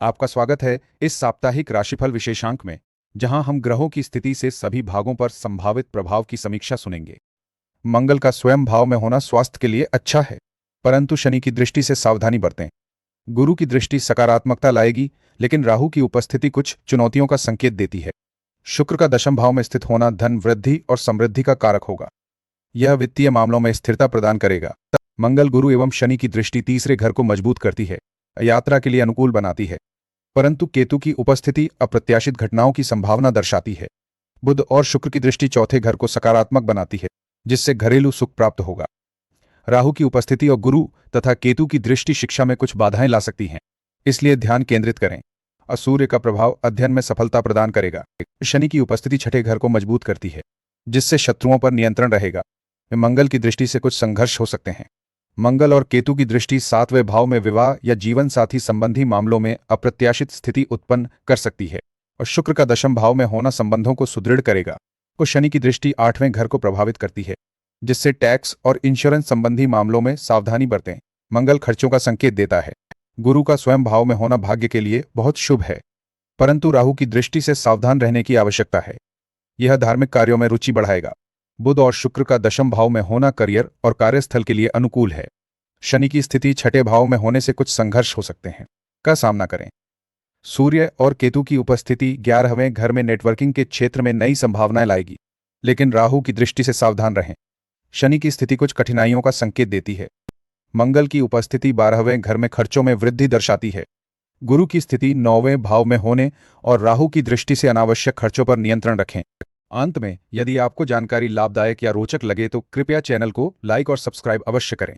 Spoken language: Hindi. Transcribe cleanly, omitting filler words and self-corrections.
आपका स्वागत है इस साप्ताहिक राशिफल विशेषांक में, जहां हम ग्रहों की स्थिति से सभी भागों पर संभावित प्रभाव की समीक्षा सुनेंगे। मंगल का स्वयं भाव में होना स्वास्थ्य के लिए अच्छा है, परंतु शनि की दृष्टि से सावधानी बरतें। गुरु की दृष्टि सकारात्मकता लाएगी, लेकिन राहु की उपस्थिति कुछ चुनौतियों का संकेत देती है। शुक्र का दशम भाव में स्थित होना धन वृद्धि और समृद्धि का कारक होगा। यह वित्तीय मामलों में स्थिरता प्रदान करेगा। मंगल गुरु एवं शनि की दृष्टि तीसरे घर को मजबूत करती है, यात्रा के लिए अनुकूल बनाती है, परंतु केतु की उपस्थिति अप्रत्याशित घटनाओं की संभावना दर्शाती है। बुध और शुक्र की दृष्टि चौथे घर को सकारात्मक बनाती है, जिससे घरेलू सुख प्राप्त होगा। राहु की उपस्थिति और गुरु तथा केतु की दृष्टि शिक्षा में कुछ बाधाएं ला सकती हैं, इसलिए ध्यान केंद्रित करें। और सूर्य का प्रभाव अध्ययन में सफलता प्रदान करेगा। शनि की उपस्थिति छठे घर को मजबूत करती है, जिससे शत्रुओं पर नियंत्रण रहेगा। मंगल की दृष्टि से कुछ संघर्ष हो सकते हैं। मंगल और केतु की दृष्टि सातवें भाव में विवाह या जीवन साथी संबंधी मामलों में अप्रत्याशित स्थिति उत्पन्न कर सकती है। और शुक्र का दशम भाव में होना संबंधों को सुदृढ़ करेगा। और शनि की दृष्टि आठवें घर को प्रभावित करती है, जिससे टैक्स और इंश्योरेंस संबंधी मामलों में सावधानी बरतें। मंगल खर्चों का संकेत देता है। गुरु का स्वयं भाव में होना भाग्य के लिए बहुत शुभ है, परंतु राहु की दृष्टि से सावधान रहने की आवश्यकता है। यह धार्मिक कार्यों में रुचि बढ़ाएगा। बुध और शुक्र का दशम भाव में होना करियर और कार्यस्थल के लिए अनुकूल है। शनि की स्थिति छठे भाव में होने से कुछ संघर्ष हो सकते हैं का सामना करें। सूर्य और केतु की उपस्थिति 11वें घर में नेटवर्किंग के क्षेत्र में नई संभावनाएं लाएगी, लेकिन राहु की दृष्टि से सावधान रहें। शनि की स्थिति कुछ कठिनाइयों का संकेत देती है। मंगल की उपस्थिति 12वें घर में खर्चों में वृद्धि दर्शाती है। गुरु की स्थिति 9वें भाव में होने और राहु की दृष्टि से अनावश्यक खर्चों पर नियंत्रण रखें। अंत में, यदि आपको जानकारी लाभदायक या रोचक लगे तो कृपया चैनल को लाइक और सब्सक्राइब अवश्य करें।